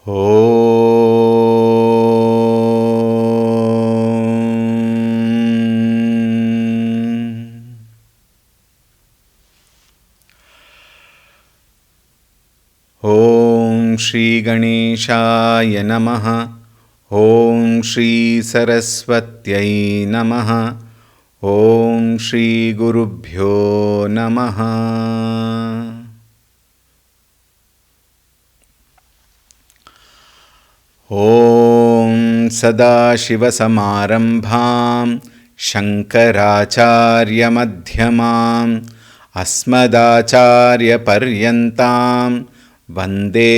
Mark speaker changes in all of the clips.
Speaker 1: ॐ श्री गणेशाय नमः। ॐ श्री सरस्वत्यै नमः। ॐ श्री गुरुभ्यो नमः। ॐ सदाशिवसमारम्भां शङ्कराचार्यमध्यमाम् अस्मदाचार्यपर्यन्तां वन्दे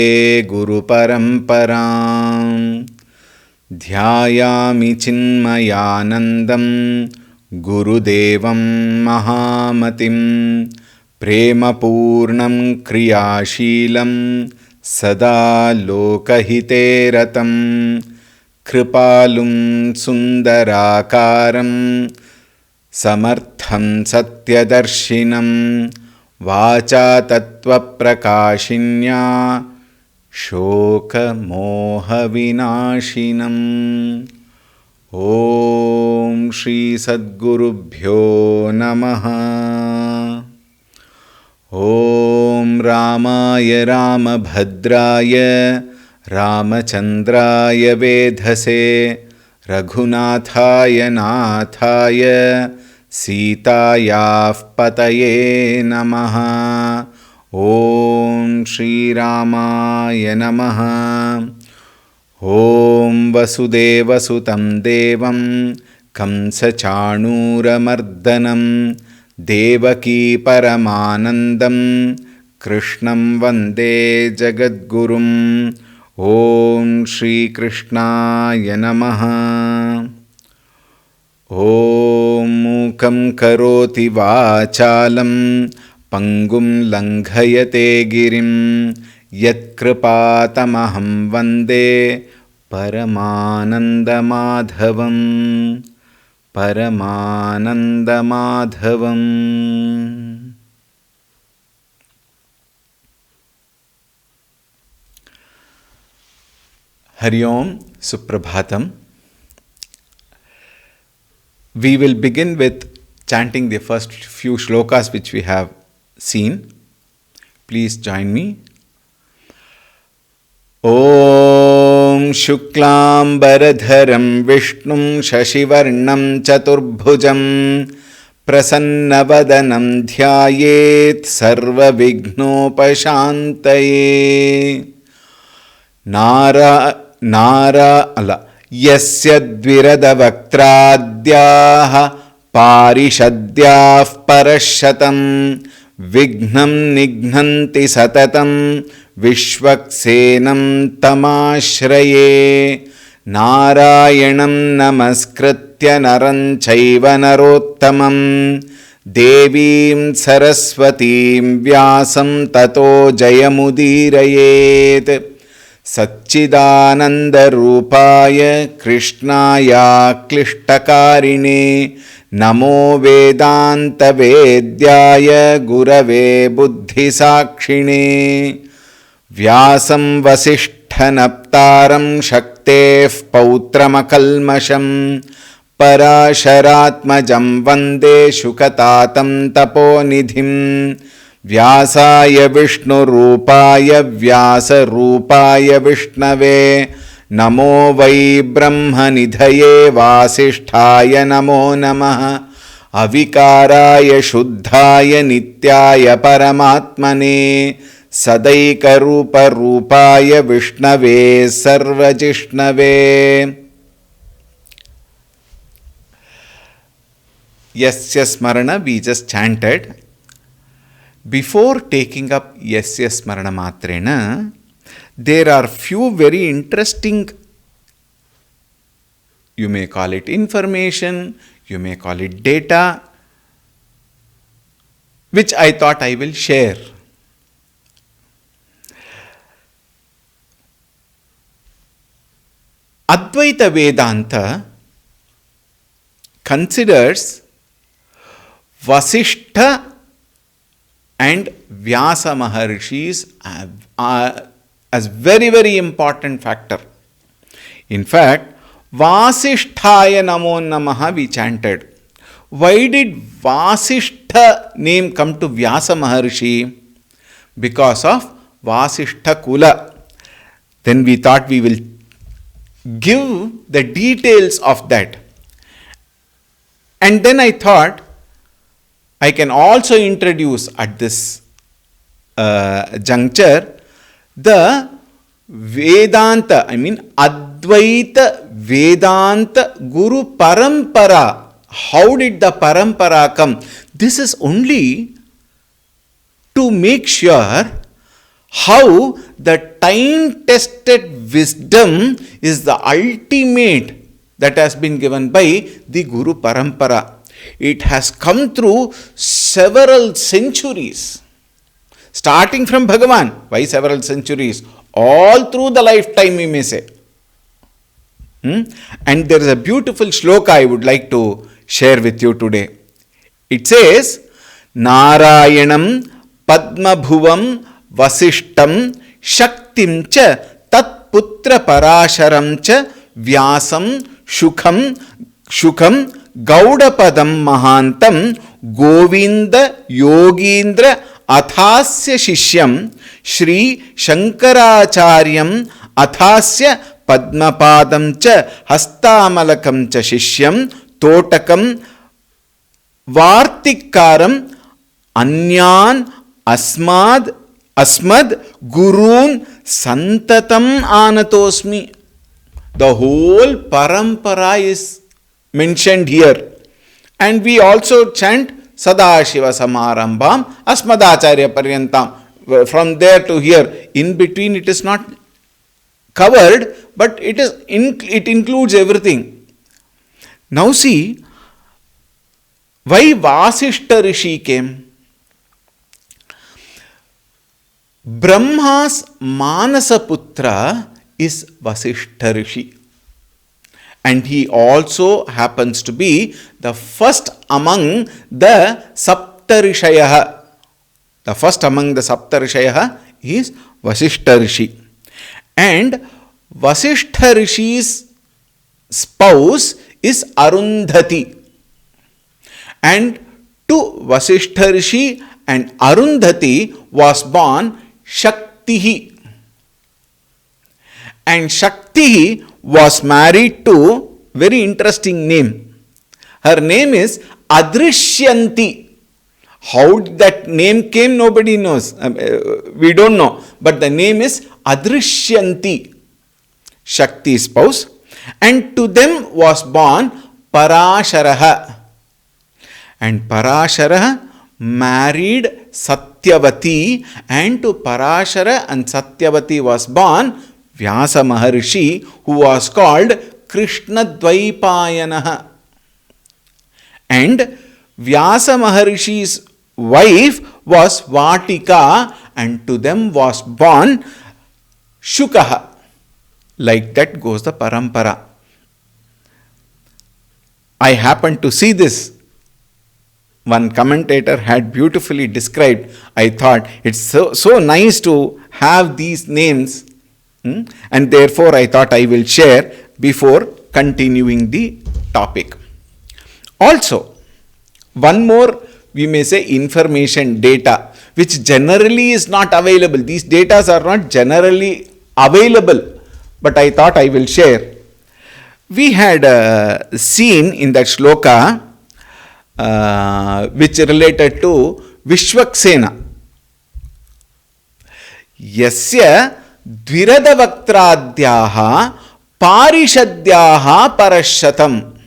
Speaker 1: गुरुपरम्परां। ध्यायामि चिन्मयानन्दं गुरुदेवं महामतिं प्रेमपूर्णं क्रियाशीलं सदा लोकहिते रतं कृपालुं सुन्दराकारं समर्थं सत्यदर्शिनं वाचा तत्त्वप्रकाशिन्या शोकमोहविनाशिनम्। ॐ श्री सद्गुरुभ्यो नमः। ॐ रामाय रामभद्राय रामचन्द्राय वेधसे रघुनाथाय नाथाय सीतायाः पतये नमः। ॐ श्रीरामाय नमः। ॐ वसुदेवसुतं देवं कंसचाणूरमर्दनं देवकी परमानन्दं कृष्णं वन्दे जगद्गुरुम्। ॐ श्रीकृष्णाय नमः। ॐ मूकं करोति वाचालं पङ्गुं लङ्घयते गिरिं यत्कृपातमहं वन्दे परमानन्दमाधवम्। परमानन्दमाधवम्। हरि ओम, Suprabhatam. We will begin with chanting the first few shlokas which we have seen. Please join me. ॐ शुक्लाम्बरधरं विष्णुं शशिवर्णं चतुर्भुजं प्रसन्नवदनं ध्यायेत् सर्वविघ्नोपशान्तये। यस्य द्विरदवक्त्राद्याः पारिषद्याः परशतं विघ्नं निघ्नन्ति सततं विश्वक्सेनं तमाश्रये। नारायणं नमस्कृत्य नरं चैव नरोत्तमं देवीं सरस्वतीं व्यासं ततो जयमुदीरयेत्। सच्चिदानन्दरूपाय कृष्णाय क्लिष्टकारिणे नमो वेदान्तवेद्याय गुरवे बुद्धिसाक्षिणे। व्यासं वसिष्ठनप्तारं शक्तेः पौत्रमकल्मषं पराशरात्मजं वन्दे शुकतातं तपोनिधिं। व्यासाय विष्णुरूपाय व्यासरूपाय विष्णवे नमो वै ब्रह्मनिधये वासिष्ठाय नमो नमः। अविकाराय शुद्धाय नित्याय परमात्मने सदैकरूपरूपाय विष्णवे सर्वजिष्णवे। यस्य स्मरण we just chanted. Before taking up Yasya Smarana Matrena, there are few very interesting, you may call it information, you may call it data, which I thought I will share. Advaita Vedanta considers Vasishtha and Vyasa Maharshis as very, very important factor. In fact, Vasisthaya Namo Namaha we chanted. Why did Vasishtha name come to Vyasa Maharshi? Because of Vasishtha Kula. Then we thought we will give the details of that. And then I thought I can also introduce at this juncture the Vedanta, Advaita Vedanta Guru Parampara. How did the Parampara come? This is only to make sure how the time-tested wisdom is the ultimate that has been given by the Guru Parampara. It has come through several centuries. Starting from Bhagavan, why several centuries? All through the lifetime, we may say. And there is a beautiful shloka I would like to share with you today. It says, Narayanam Padmabhuvam Vasishtam Shaktim cha Tat Putra Parasharam cha Vyasam Shukham Gaudapadam Mahantam Govinda Yogindra Athasya Shishyam Shri Shankaracharyam Athasya Padmapadam cha Hastamalakam cha Shishyam Totakam Vartikaram Anyan Asmad Gurun Santatam Anatosmi. The whole parampara is mentioned here. And we also chant Sadashiva Samarambham Asmadacharya Paryantam. From there to here, in between it is not covered, but it includes everything. Now see, why Vasishtha Rishi came? Brahma's Manasaputra is Vasishtha Rishi. And he also happens to be the first among the Saptarishayah. The first among the Saptarishayah is Vasishtha Rishi. And Vasishtha Rishi's spouse is Arundhati. And to Vasishtha Rishi and Arundhati was born Shakti. And Shakti was married to very interesting name. Her name is Adrishyanti. How that name came, nobody knows. We don't know. But the name is Adrishyanti, Shakti's spouse. And to them was born Parasharaha. And Parashara married Satyavati, and to Parashara and Satyavati was born Vyasa Maharshi, who was called Krishna Dvaipayanaha. And Vyasa Maharshi's wife was Vatika, and to them was born Shukaha. Like that goes the parampara. I happened to see this. One commentator had beautifully described. I thought it's so nice to have these names, and therefore I thought I will share before continuing the topic. Also, one more, we may say, information, data, which generally is not available. These data are not generally available, but I thought I will share. We had seen in that shloka which related to Vishwaksena. Yasya Dviradavaktraadhyaha Parishadhyaha Parashatam.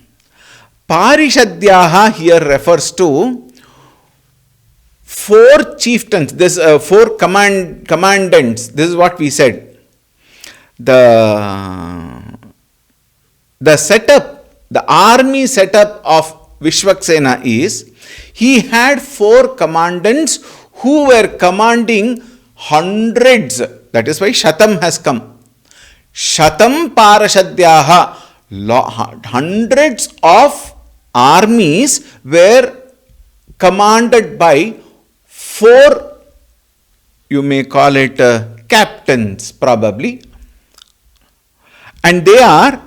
Speaker 1: Parishadhyaha here refers to 4 chieftains, this 4 commandants. This is what we said. The setup, the army setup of Vishwaksena is, he had 4 commandants who were commanding hundreds. That is why Shatam has come. Shatam Parashadhyaha. Hundreds of armies were commanded by 4, you may call it captains probably. And they are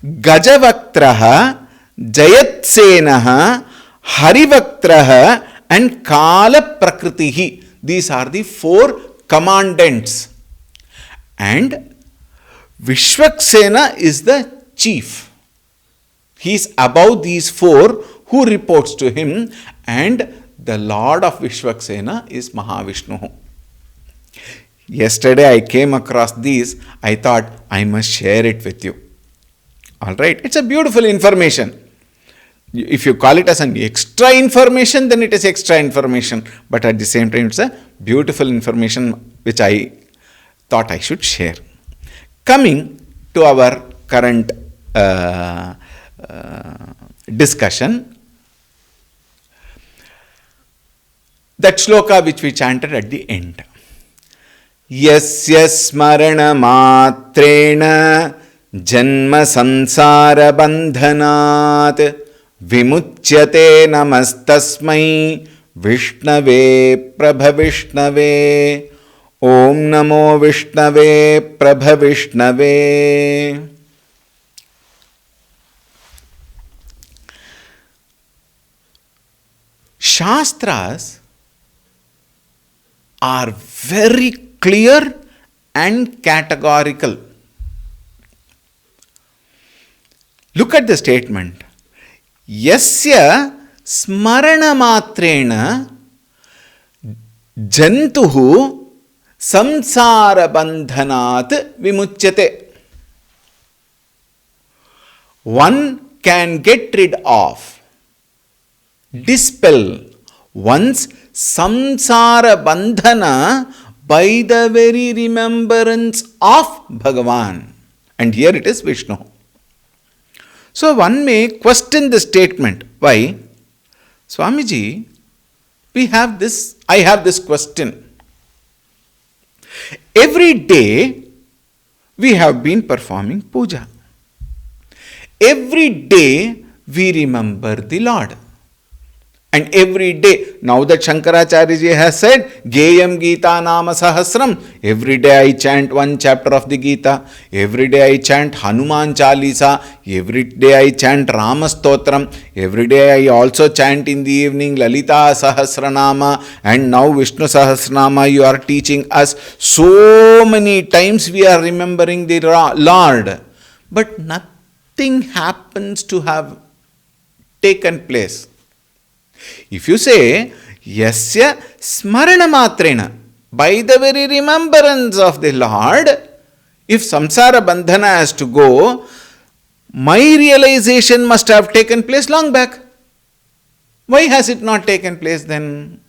Speaker 1: Gajavaktraha, Jayatsenaha, Harivaktraha and Kala Prakritihi. These are the 4 commandants. And Vishwaksena is the chief. He is above these 4 who reports to him, and the Lord of Vishwaksena is Mahavishnu. Yesterday I came across these. I thought I must share it with you. Alright, it's a beautiful information. If you call it as an extra information, then it is extra information. But at the same time, it's a beautiful information which I thought I should share. Coming to our current discussion, that shloka which we chanted at the end. Yasya smarana matrena janma sansara bandhanat vimuchyate namastasmai Vishnave Prabhavishnave. Om Namo Vishnave Prabhavishnave. Shastras are very clear and categorical. Look at the statement. Yasya smarana matrena jantuhu samsara bandhanat vimuchyate. One can get rid of, dispel one's samsara bandhana by the very remembrance of Bhagavan. And here it is Vishnu. So one may question the statement. Why? Swamiji, I have this question. Every day we have been performing puja. Every day we remember the Lord. And every day, now that Shankaracharya ji has said, Geyam Gita Nama Sahasram, every day I chant one chapter of the Gita, every day I chant Hanuman Chalisa, every day I chant Rama Stotram, every day I also chant in the evening Lalita Sahasranama, and now Vishnu Sahasranama you are teaching us. So many times we are remembering the Lord, but nothing happens to have taken place. If you say, Yasya smarana matrena, by the very remembrance of the Lord, if samsara bandhana has to go, my realization must have taken place long back. Why has it not taken place then?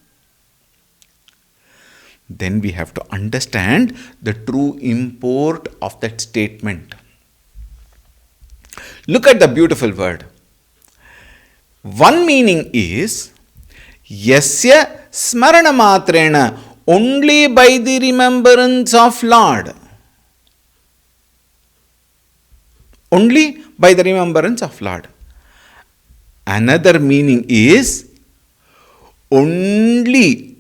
Speaker 1: Then we have to understand the true import of that statement. Look at the beautiful word. One meaning is, Yasya smarana matrena, only by the remembrance of Lord. Only by the remembrance of Lord. Another meaning is, only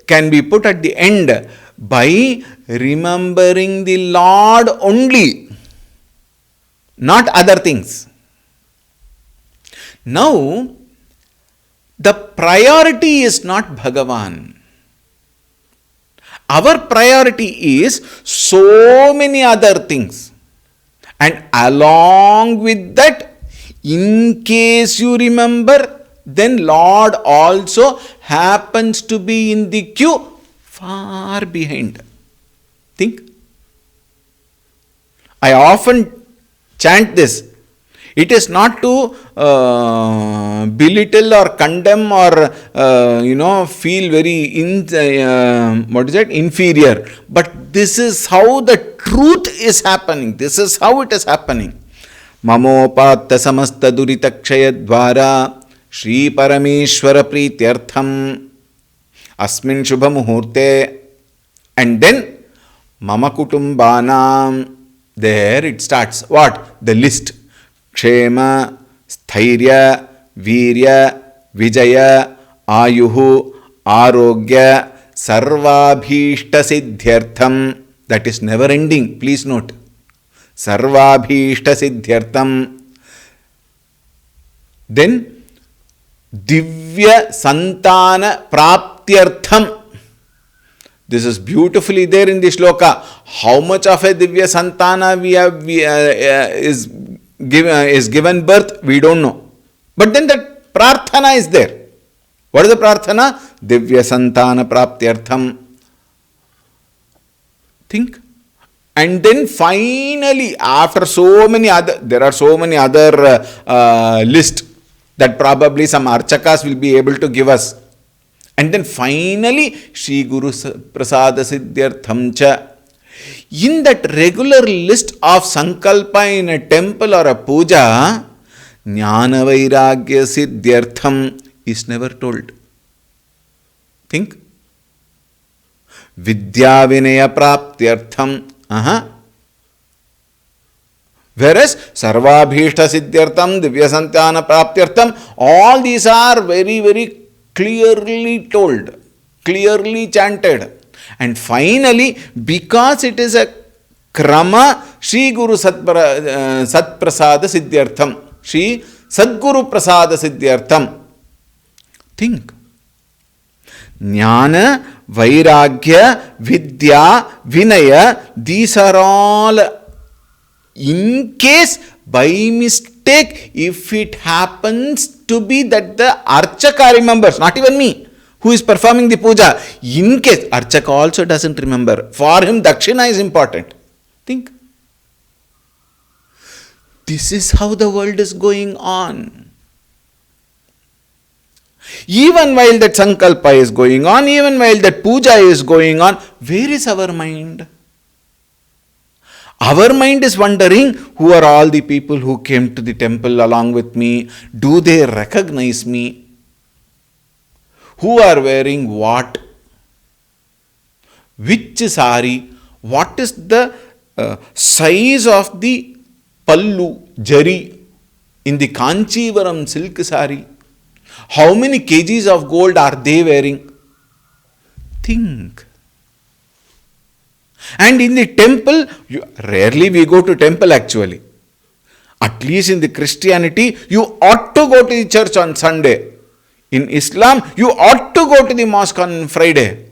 Speaker 1: can be put at the end, by remembering the Lord only, not other things. Now, the priority is not Bhagavan. Our priority is so many other things. And along with that, in case you remember, then Lord also happens to be in the queue far behind. Think. I often chant this. It is not to belittle or condemn or feel very inferior. But this is how the truth is happening. This is how it is happening. Mamopatta samasta duritakshaya dvara Shri Parameshwara Prityartham Asmin Shubha Muhurte. And then Mama Kutumbanam. There it starts. What? The list. Kshema, Sthairya, Virya, Vijaya, Ayuhu, Arogya, Sarvabhishta Siddhyartham. That is never ending. Please note. Sarvabhishta siddhyartham. Then Divya Santana Praptyartham. This is beautifully there in the shloka. How much of a Divya Santana is given birth, we don't know. But then that prarthana is there. What is the prarthana? Divya Santana Praptyartham. Think. And then finally, after there are so many other lists that probably some archakas will be able to give us. And then finally, Shri Guru Prasada Siddhyartham cha. In that regular list of sankalpa in a temple or a puja, Jnana Vairagya Siddhyartham is never told. Think. Vidya Vinaya Praptyartham. Whereas Sarvabhishta Siddhyartham, Divya Santana Praptyartham, all these are very, very clearly told, clearly chanted. And finally, because it is a krama, Shri Guru Satprasada Siddhyartham, Shri Sadguru Prasada Siddhyartham. Think. Jnana, Vairagya, Vidya, Vinaya, these are all in case by mistake, if it happens to be that the Archaka remembers, not even me, who is performing the puja, in case Archaka also doesn't remember, for him Dakshina is important. Think. This is how the world is going on. Even while that sankalpa is going on, even while that puja is going on, where is our mind? Our mind is wondering, who are all the people who came to the temple along with me? Do they recognize me? Who are wearing what? Which sari? What is the size of the pallu, jari, in the Kanchivaram silk sari? How many kgs of gold are they wearing? Think. And in the temple, rarely we go to temple actually. At least in the Christianity, you ought to go to the church on Sunday. In Islam, you ought to go to the mosque on Friday.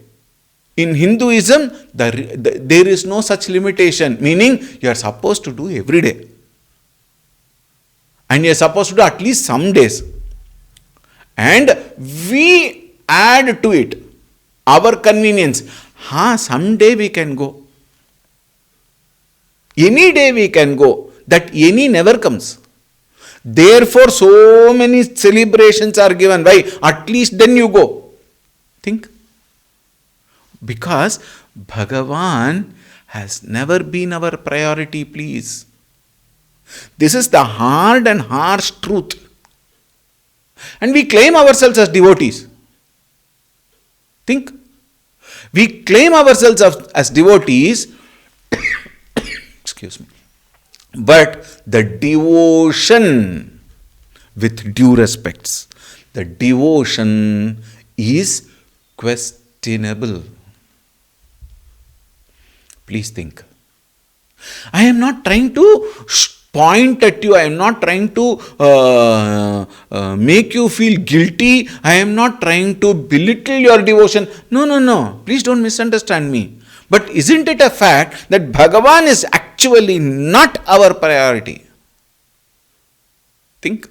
Speaker 1: In Hinduism, there is no such limitation, meaning you are supposed to do every day. And you are supposed to do at least some days. And we add to it our convenience. Someday we can go. Any day we can go. That any never comes. Therefore, so many celebrations are given. Why? At least then you go. Think. Because Bhagavan has never been our priority, please. This is the hard and harsh truth. And we claim ourselves as devotees. Think. We claim ourselves as devotees. Excuse me. But the devotion, with due respects, the devotion is questionable. Please think. I am not trying to point at you. I am not trying to make you feel guilty. I am not trying to belittle your devotion. No. Please don't misunderstand me. But isn't it a fact that Bhagavan is actually not our priority? Think.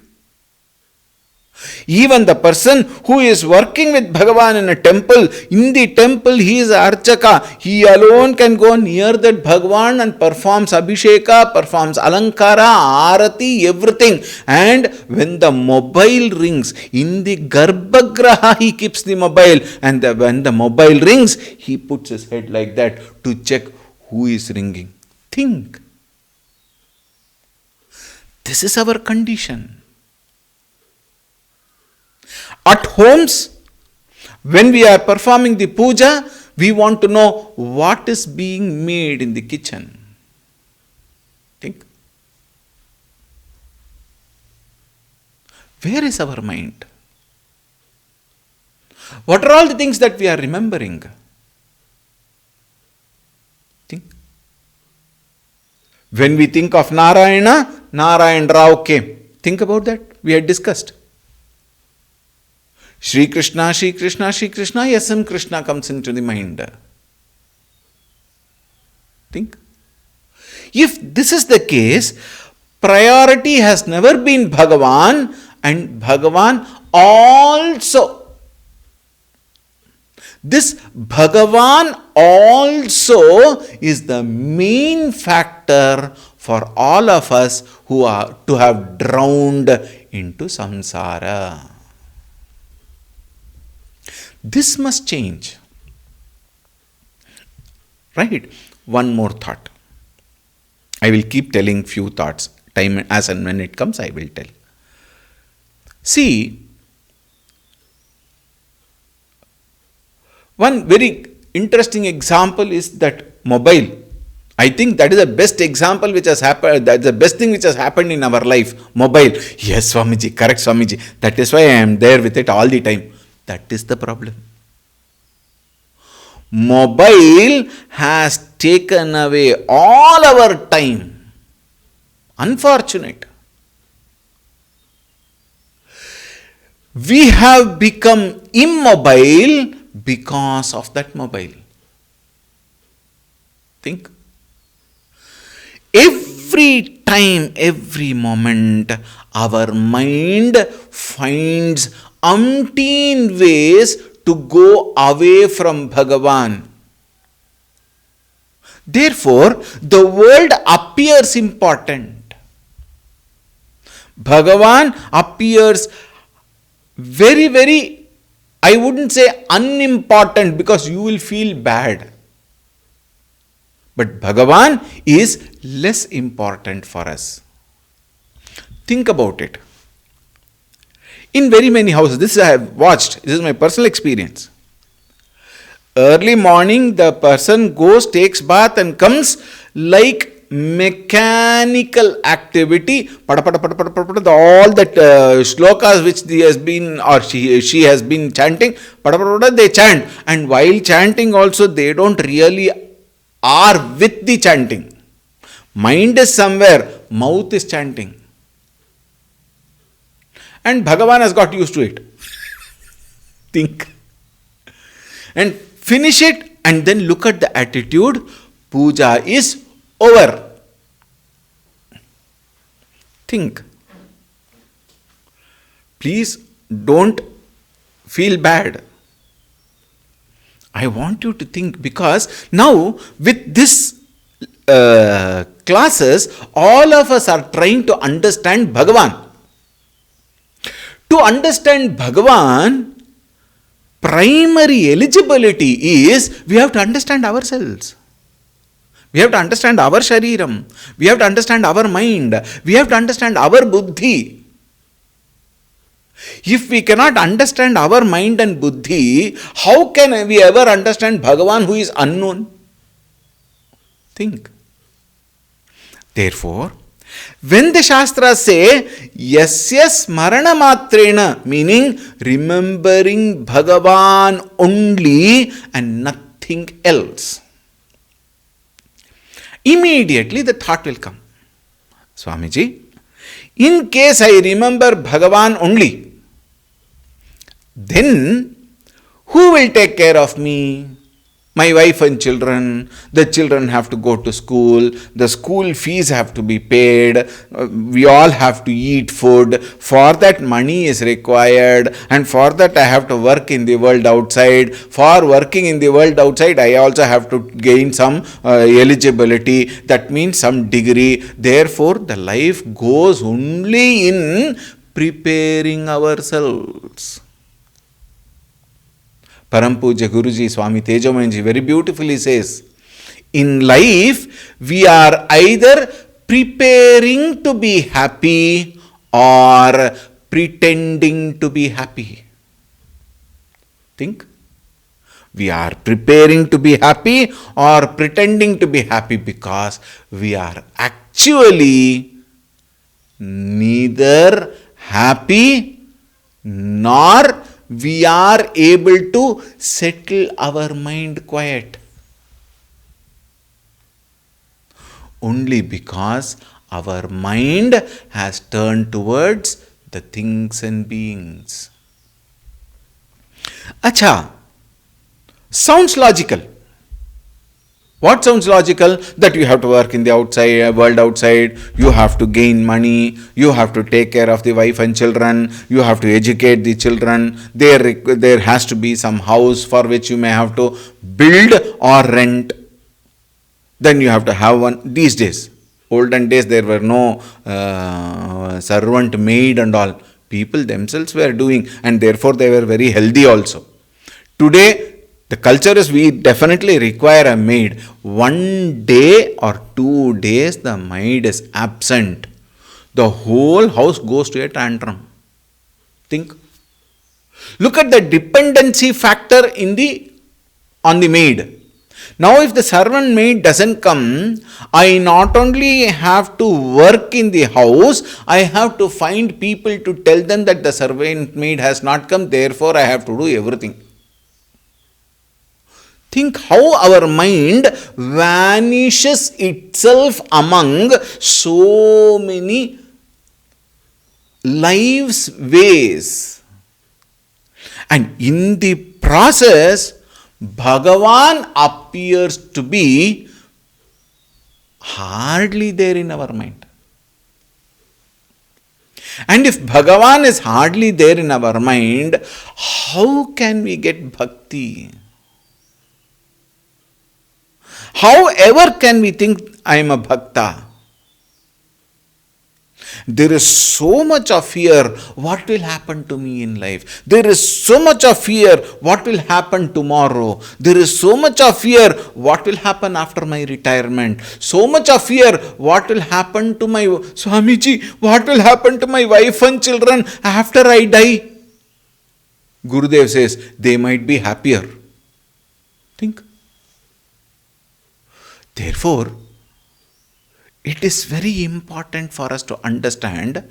Speaker 1: Even the person who is working with Bhagavan in a temple, in the temple he is Archaka. He alone can go near that Bhagavan and performs Abhisheka, performs Alankara, Arati, everything. And when the mobile rings, in the Garbhagraha he keeps the mobile. And when the mobile rings, he puts his head like that to check who is ringing. Think. This is our condition. At homes, when we are performing the puja, we want to know what is being made in the kitchen. Think. Where is our mind? What are all the things that we are remembering? Think. When we think of Narayana, Narayan Rao came. Think about that. We had discussed. Shri Krishna, Shri Krishna, Shri Krishna, SM Krishna comes into the mind. Think. If this is the case, priority has never been Bhagavan, and Bhagavan also. This Bhagavan also is the main factor for all of us who are to have drowned into samsara. This must change. Right? One more thought. I will keep telling few thoughts. Time as and when it comes, I will tell. See, one very interesting example is that mobile. I think that is the best example which has happened, that's the best thing which has happened in our life. Mobile. Yes, Swamiji, correct Swamiji. That is why I am there with it all the time. That is the problem. Mobile has taken away all our time. Unfortunate. We have become immobile because of that mobile. Think. Every time, every moment, our mind finds umpteen ways to go away from Bhagavan. Therefore, the world appears important. Bhagavan appears very, very, I wouldn't say unimportant, because you will feel bad. But Bhagavan is less important for us. Think about it. In very many houses, this I have watched, this is my personal experience. Early morning, the person goes, takes bath and comes like mechanical activity. All that shlokas which he has been or she has been chanting, they chant. And while chanting also, they don't really are with the chanting. Mind is somewhere, mouth is chanting. And Bhagavan has got used to it. Think. And finish it and then look at the attitude. Puja is over. Think. Please don't feel bad. I want you to think, because now with this classes, all of us are trying to understand Bhagavan. To understand Bhagavan, primary eligibility is we have to understand ourselves. We have to understand our shariram. We have to understand our mind. We have to understand our buddhi. If we cannot understand our mind and buddhi, how can we ever understand Bhagavan who is unknown? Think. Therefore, when the Shastras say, Yasya Smarana Matrena, meaning remembering Bhagavan only and nothing else, immediately the thought will come, Swamiji, in case I remember Bhagavan only, then who will take care of me? My wife and children. The children have to go to school. The school fees have to be paid. We all have to eat food. For that, money is required. And for that, I have to work in the world outside. For working in the world outside, I also have to gain some eligibility. That means some degree. Therefore, the life goes only in preparing ourselves. Param Pujya Guruji Swami Tejomayanji very beautifully says, in life we are either preparing to be happy or pretending to be happy. Think. We are preparing to be happy or pretending to be happy, because we are actually neither happy nor we are able to settle our mind quiet. Only because our mind has turned towards the things and beings. Acha, sounds logical. What sounds logical? That you have to work in the outside world outside, you have to gain money, you have to take care of the wife and children, you have to educate the children, there has to be some house for which you may have to build or rent. Then you have to have one. These days, olden days, there were no servant maid and all. People themselves were doing, and therefore they were very healthy also. Today, the culture is we definitely require a maid. 1 day or 2 days the maid is absent, the whole house goes to a tantrum. Think. Look at the dependency factor on the maid. Now if the servant maid doesn't come, I not only have to work in the house, I have to find people to tell them that the servant maid has not come, therefore I have to do everything. Think how our mind vanishes itself among so many lives' ways. And in the process, Bhagavan appears to be hardly there in our mind. And if Bhagavan is hardly there in our mind, how can we get bhakti? However can we think I am a bhakta? There is so much of fear, what will happen to me in life? There is so much of fear, what will happen tomorrow? There is so much of fear, what will happen after my retirement? So much of fear, what will happen to my Swamiji? What will happen to my wife and children after I die? Gurudev says, they might be happier. Think. Therefore, it is very important for us to understand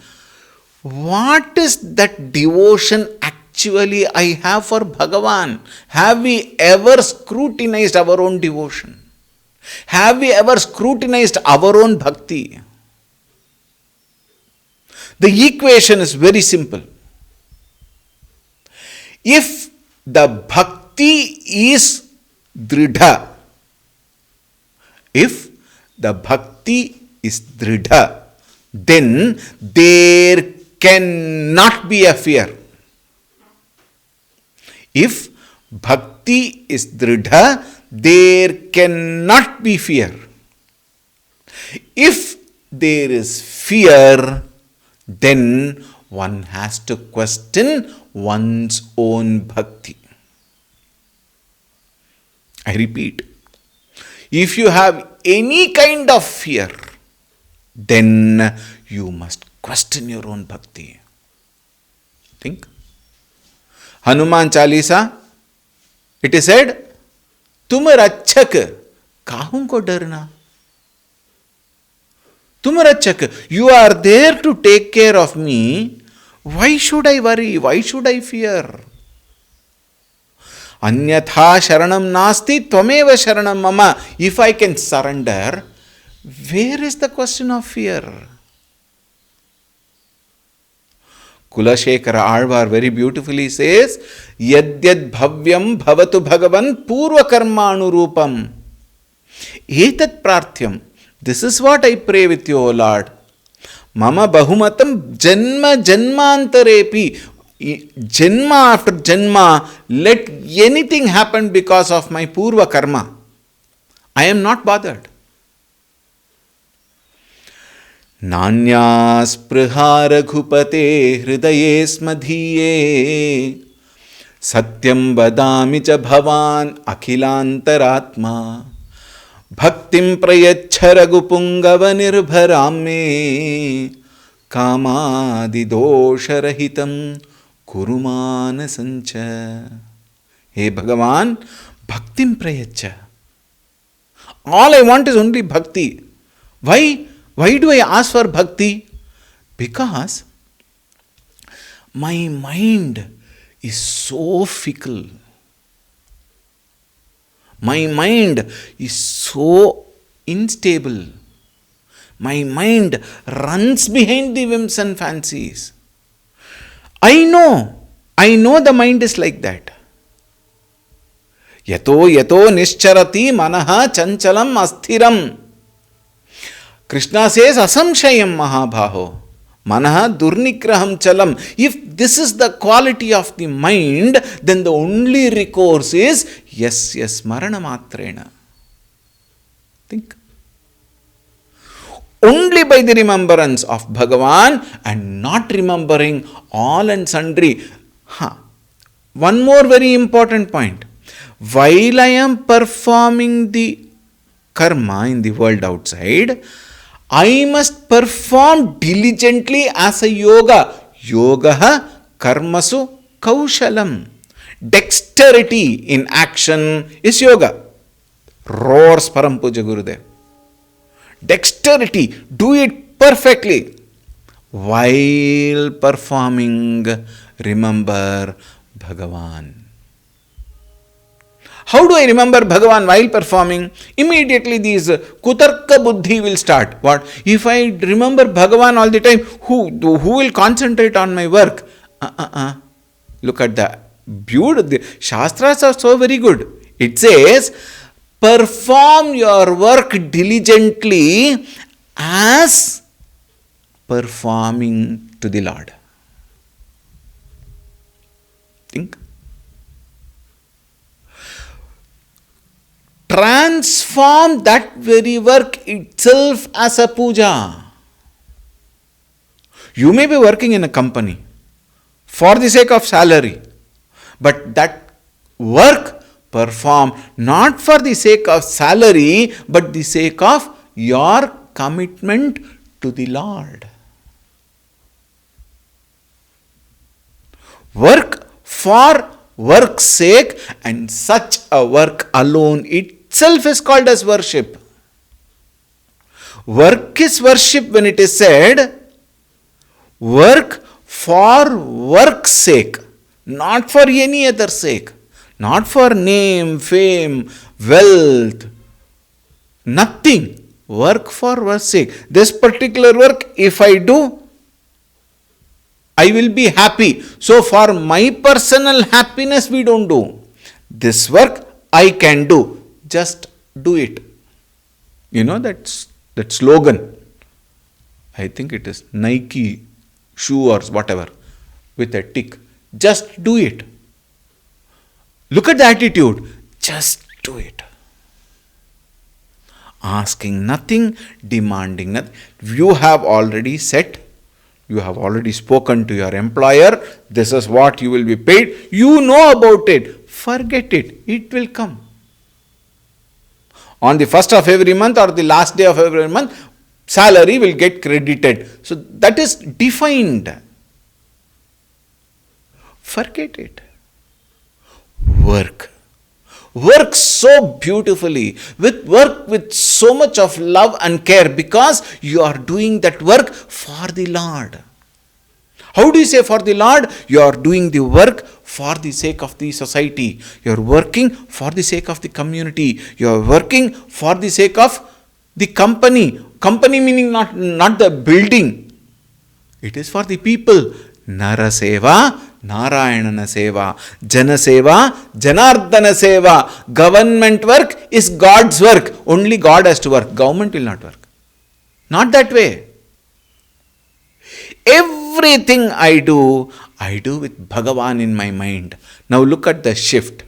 Speaker 1: what is that devotion actually I have for Bhagavan. Have we ever scrutinized our own devotion? Have we ever scrutinized our own bhakti? The equation is very simple. If the bhakti is dridha, if the bhakti is dridha, then there cannot be a fear. If bhakti is dridha, there cannot be fear. If there is fear, then one has to question one's own bhakti. I repeat, if you have any kind of fear, then you must question your own bhakti. Think. Hanuman Chalisa, it is said, Tum rachak, kahun ko darna? Tum rachak, you are there to take care of me. Why should I worry? Why should I fear? Anyatha sharanam nasti tvameva sharanam mama. If I can surrender, where is the question of fear? Kulashekara Alvar very beautifully says, Yadyad bhavyam bhavatu bhagavan purva karma anurupam. Etat prarthyam. This is what I pray with you, O Lord. Mama bahumatam janma janmantarepi. Janma after janma, let anything happen because of my purva karma. I am not bothered. Nanya spruha raghupate hridaye smadhiye satyam vadami cha bhavan akhilantaratma bhaktim prayachha raghupungava nirbharame kamadi dosharahitam kurumana sancha. Hey Bhagavan, bhaktim prayacha. All I want is only bhakti. Why? Why do I ask for bhakti? Because my mind is so fickle. My mind is so unstable. My mind runs behind the whims and fancies. I know the mind is like that. Yato yato nischarati manaha chanchalam asthiram. Krishna says asamshayam mahabhaho. Manaha durnigraham chalam. If this is the quality of the mind, then the only recourse is yes, marana matrena. Think. Only by the remembrance of Bhagavan and not remembering all and sundry. One more very important point. While I am performing the karma in the world outside, I must perform diligently as a yoga. Yogaha karmasu kaushalam. Dexterity in action is yoga. Roars Param Puja Gurudev. Dexterity, do it perfectly. While performing, remember Bhagavan. How do I remember Bhagavan while performing? Immediately these Kutarka Buddhi will start. What? If I remember Bhagavan all the time, who will concentrate on my work? Look at the beauty. The Shastras are so very good. It says, perform your work diligently as performing to the Lord. Think. Transform that very work itself as a puja. You may be working in a company for the sake of salary, but that work perform not for the sake of salary, but the sake of your commitment to the Lord. Work for work's sake, and such a work alone itself is called as worship. Work is worship when it is said, work for work's sake, not for any other sake, not for name, fame, wealth, nothing. Work for work's sake. This particular work, if I do, I will be happy. So for my personal happiness, we don't do. This work I can do. Just do it. You know that slogan. I think it is Nike shoe or whatever with a tick. Just do it. Look at the attitude. Just do it. Asking nothing, demanding nothing. You have already set. You have already spoken to your employer. This is what you will be paid. You know about it. Forget it. It will come. On the first of every month or the last day of every month, salary will get credited. So that is defined. Forget it. Work. Work so beautifully. Work with so much of love and care, because you are doing that work for the Lord. How do you say for the Lord? You are doing the work for the sake of the society. You are working for the sake of the community. You are working for the sake of the company. Company meaning not the building. It is for the people. Nara Seva, Narayana Seva, Jana Seva, Janardana Seva. Government work is God's work. Only God has to work. Government will not work. Not that way. Everything I do with Bhagavan in my mind. Now look at the shift.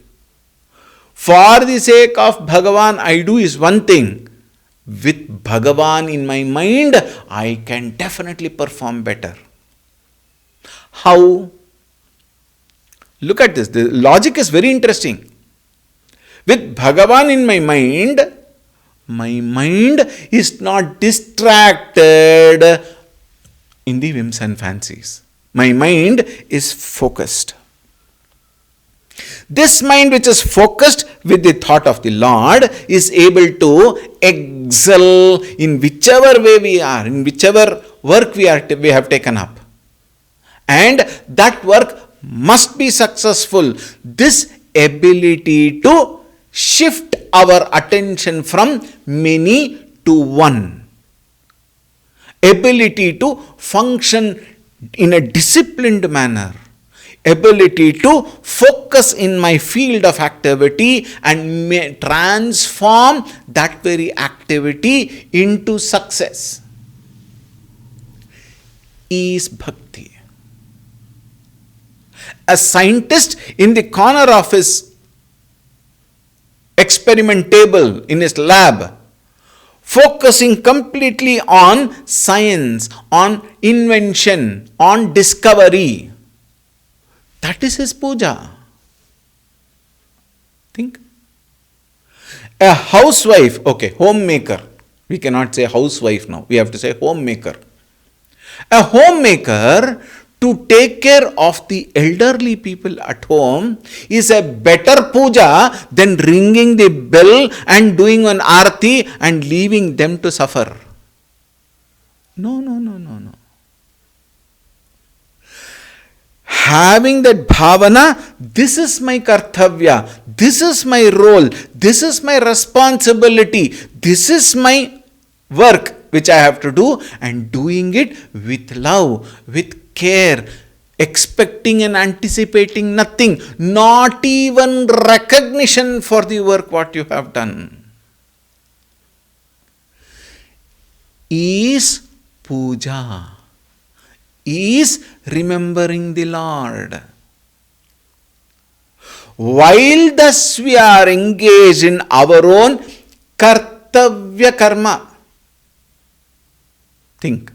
Speaker 1: For the sake of Bhagavan I do is one thing. With Bhagavan in my mind, I can definitely perform better. How? Look at this. The logic is very interesting. With Bhagavan in my mind is not distracted in the whims and fancies. My mind is focused. This mind which is focused with the thought of the Lord is able to excel in whichever way we are, in whichever work we have taken up. And that work must be successful. This ability to shift our attention from many to one ability to function in a disciplined manner, ability to focus in my field of activity and transform that very activity into success is bhakti. A scientist in the corner of his experiment table in his lab, focusing completely on science, on invention, on discovery, that is his puja. Think. A housewife, okay, homemaker. We cannot say housewife now. We have to say homemaker. A homemaker, to take care of the elderly people at home, is a better puja than ringing the bell and doing an arati and leaving them to suffer. No. Having that bhavana, this is my kartavya, this is my role, this is my responsibility, this is my work which I have to do, and doing it with love, with care, expecting and anticipating nothing, not even recognition for the work what you have done, is puja, is remembering the Lord. While thus we are engaged in our own kartavya karma, think,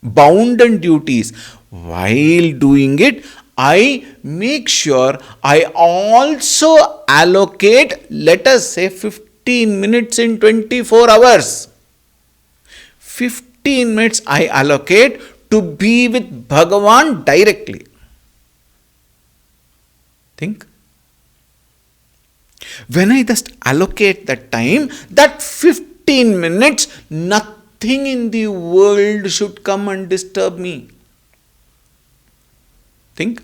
Speaker 1: bounden duties, while doing it, I make sure I also allocate, let us say, 15 minutes in 24 hours. 15 minutes I allocate to be with Bhagavan directly. Think. When I just allocate that time, that 15 minutes, nothing in the world should come and disturb me. Think.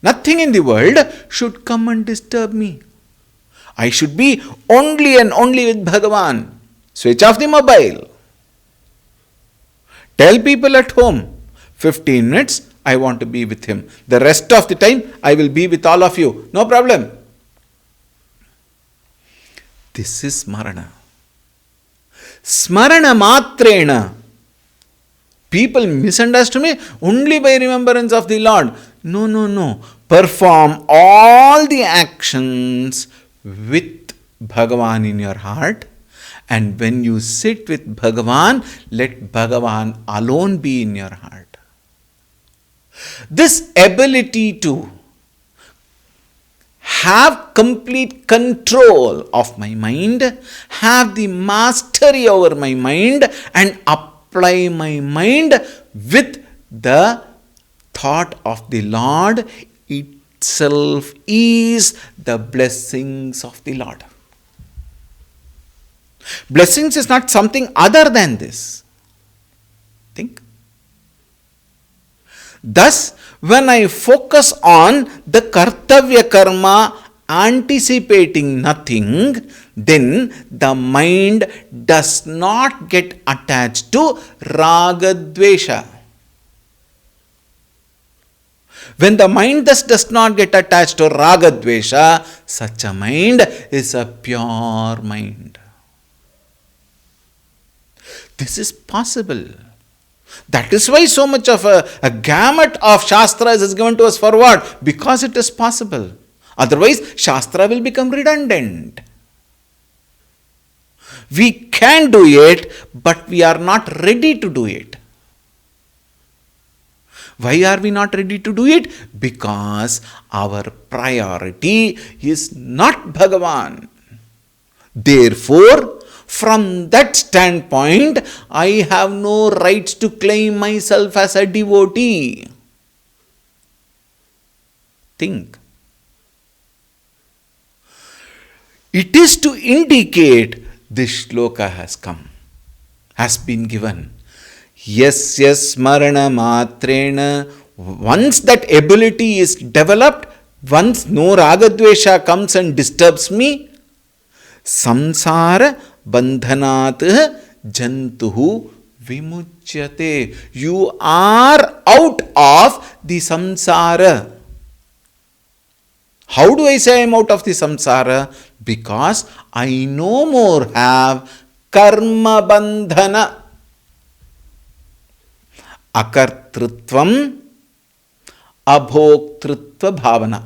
Speaker 1: Nothing in the world should come and disturb me. I should be only and only with Bhagavan. Switch off the mobile. Tell people at home, 15 minutes I want to be with him. The rest of the time I will be with all of you. No problem. This is smarana. Smarana matrena. People misunderstood me only by remembrance of the Lord. No. Perform all the actions with Bhagavan in your heart. And when you sit with Bhagavan, let Bhagavan alone be in your heart. This ability to have complete control of my mind, have the mastery over my mind, and apply my mind with the thought of the Lord itself is the blessings of the Lord. Blessings is not something other than this. Think. Thus, when I focus on the kartavya karma, anticipating nothing, then the mind does not get attached to raga dvesha. When the mind thus does not get attached to raga dvesha, such a mind is a pure mind. This is possible. That is why so much of a gamut of Shastras is given to us for what? Because it is possible. Otherwise, Shastra will become redundant. We can do it, but we are not ready to do it. Why are we not ready to do it? Because our priority is not Bhagavan. Therefore, from that standpoint, I have no rights to claim myself as a devotee. Think. It is to indicate this shloka has come, has been given. Yes, smarana matrena. Once that ability is developed, once no ragadvesha comes and disturbs me, samsara bandhanat jantuhu Vimuchyate. You are out of the samsara. How do I say I am out of the samsara? Because I no more have karma bandhana. Akartrutvam, abhoktritva bhavana.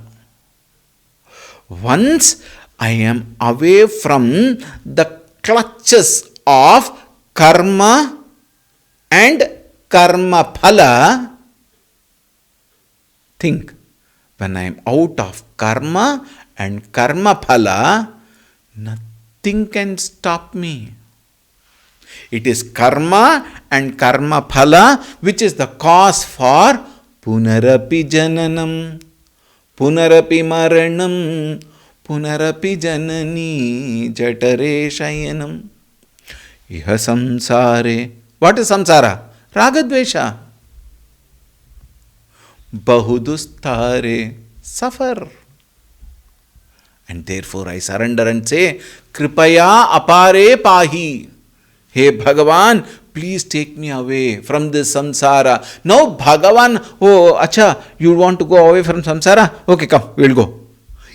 Speaker 1: Once I am away from the clutches of karma and karma phala, think, when I am out of karma and karma phala, nothing can stop me. It is karma and karma phala which is the cause for punarapi jananam, punarapi maranam, punarapi janani jatare shayanam. Iha samsare. What is samsara? Ragadvesha. Bahudustare. Suffer. And therefore I surrender and say, Kripaya apare pahi. Hey Bhagavan, please take me away from this samsara. Now Bhagavan, oh, acha, you want to go away from samsara? Okay, come, we'll go.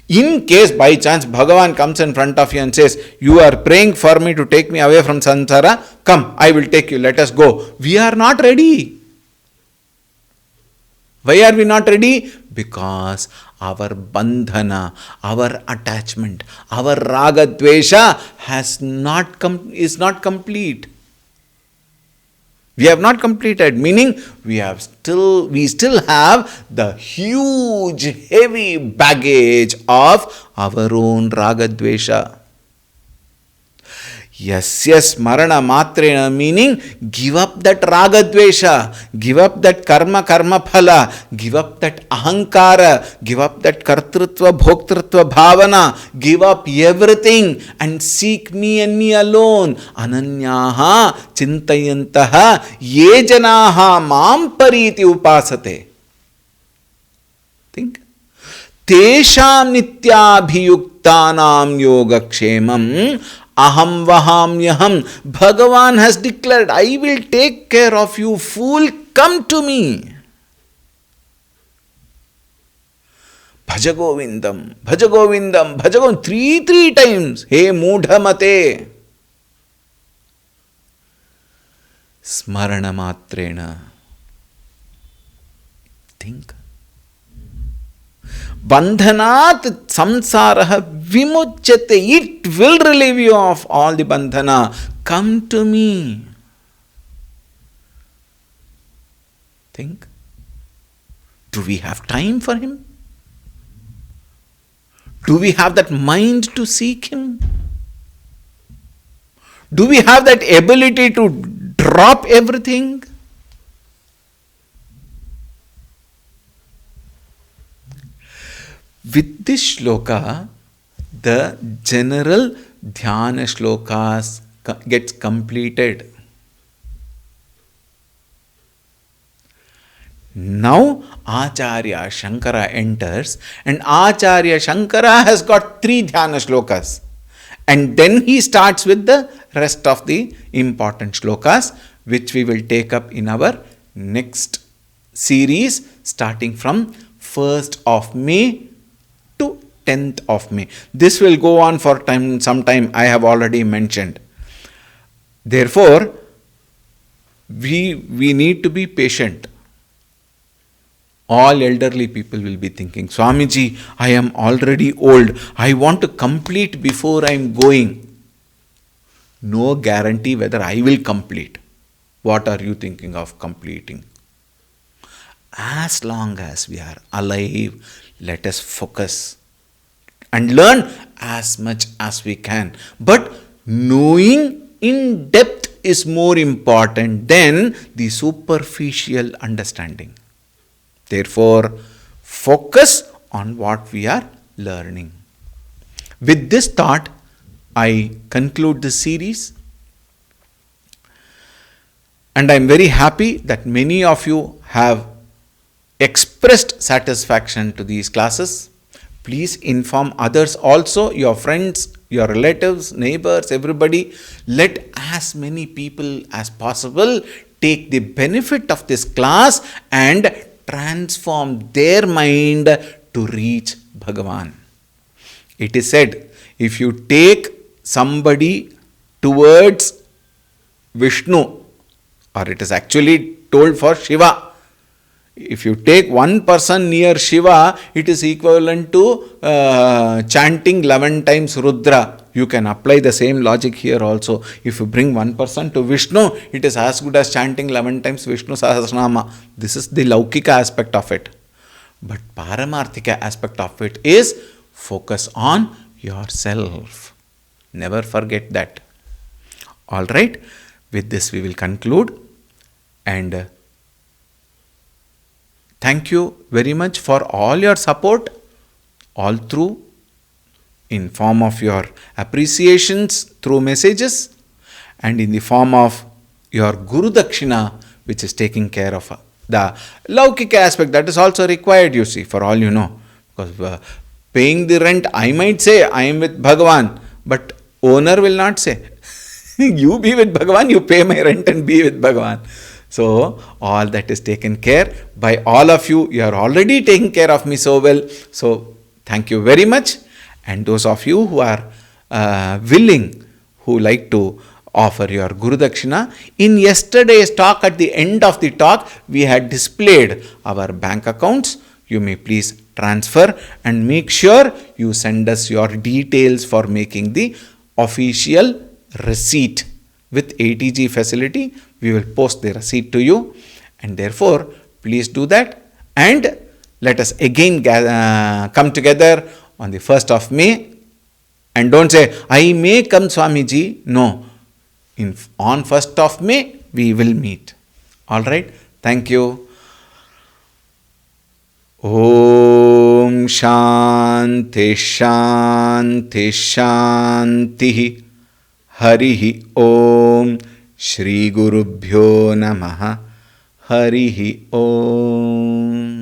Speaker 1: In case by chance Bhagavan comes in front of you and says, you are praying for me to take me away from samsara, come, I will take you, let us go. We are not ready. Why are we not ready? Because our bandhana, our attachment, our raga dvesha is not complete. We have not completed, meaning we still have the huge, heavy baggage of our own raga dvesha. Yes, marana matrena, meaning give up that raga dvesha, give up that karma phala, give up that ahankara, give up that kartrutva bhoktritva bhavana, give up everything and seek me and me alone. Ananyaha chintayantaha ye janaha mam pariti upasate. Think. Tesham nityabhiyuktanam yogakshemam aham vahamyaham. Bhagavan has declared, I will take care of you, fool, come to me. Bhajagovindam, Bhajagovindam, Bhajagovindam, three times. Hey Mudhamate. Smarana matrena. Think. Bandhanat samsaraha vimuchyate. It will relieve you of all the bandhana. Come to me. Think. Do we have time for him? Do we have that mind to seek him? Do we have that ability to drop everything? With this shloka, the general dhyana shlokas gets completed. Now Acharya Shankara enters, and Acharya Shankara has got 3 dhyana shlokas. And then he starts with the rest of the important shlokas, which we will take up in our next series, starting from 1st of May to 10th of May. This will go on for some time, I have already mentioned. Therefore, we need to be patient. All elderly people will be thinking, Swamiji, I am already old. I want to complete before I am going. No guarantee whether I will complete. What are you thinking of completing? As long as we are alive, let us focus and learn as much as we can. But knowing in depth is more important than the superficial understanding. Therefore, focus on what we are learning. With this thought, I conclude this series. And I am very happy that many of you have expressed satisfaction to these classes. Please inform others also, your friends, your relatives, neighbors, everybody. Let as many people as possible take the benefit of this class and transform their mind to reach Bhagavan. It is said, if you take somebody towards Vishnu, or it is actually told for Shiva, if you take one person near Shiva, it is equivalent to chanting 11 times Rudra. You can apply the same logic here also. If you bring one person to Vishnu, it is as good as chanting 11 times Vishnu Sahasranama. This is the Laukika aspect of it. But Paramarthika aspect of it is focus on yourself. Never forget that. Alright, with this we will conclude, and thank you very much for all your support all through, in form of your appreciations through messages and in the form of your Guru Dakshina, which is taking care of the Laukika aspect that is also required, you see, for all you know. Because paying the rent, I might say I am with Bhagavan, but owner will not say. You be with Bhagavan, you pay my rent and be with Bhagavan. So, all that is taken care by all of you. You are already taking care of me so well. So, thank you very much. And those of you who are willing, who like to offer your Guru Dakshina, in yesterday's talk, at the end of the talk, we had displayed our bank accounts. You may please transfer and make sure you send us your details for making the official receipt. With ATG facility, we will post the receipt to you, and therefore please do that, and let us again come together on the 1st of May. And don't say, I may come Swamiji. No, on 1st of May we will meet. Alright, thank you. Om Shanti Shanti Shanti. Harihi Om. Shri Gurubhyo Namaha. Harihi Om.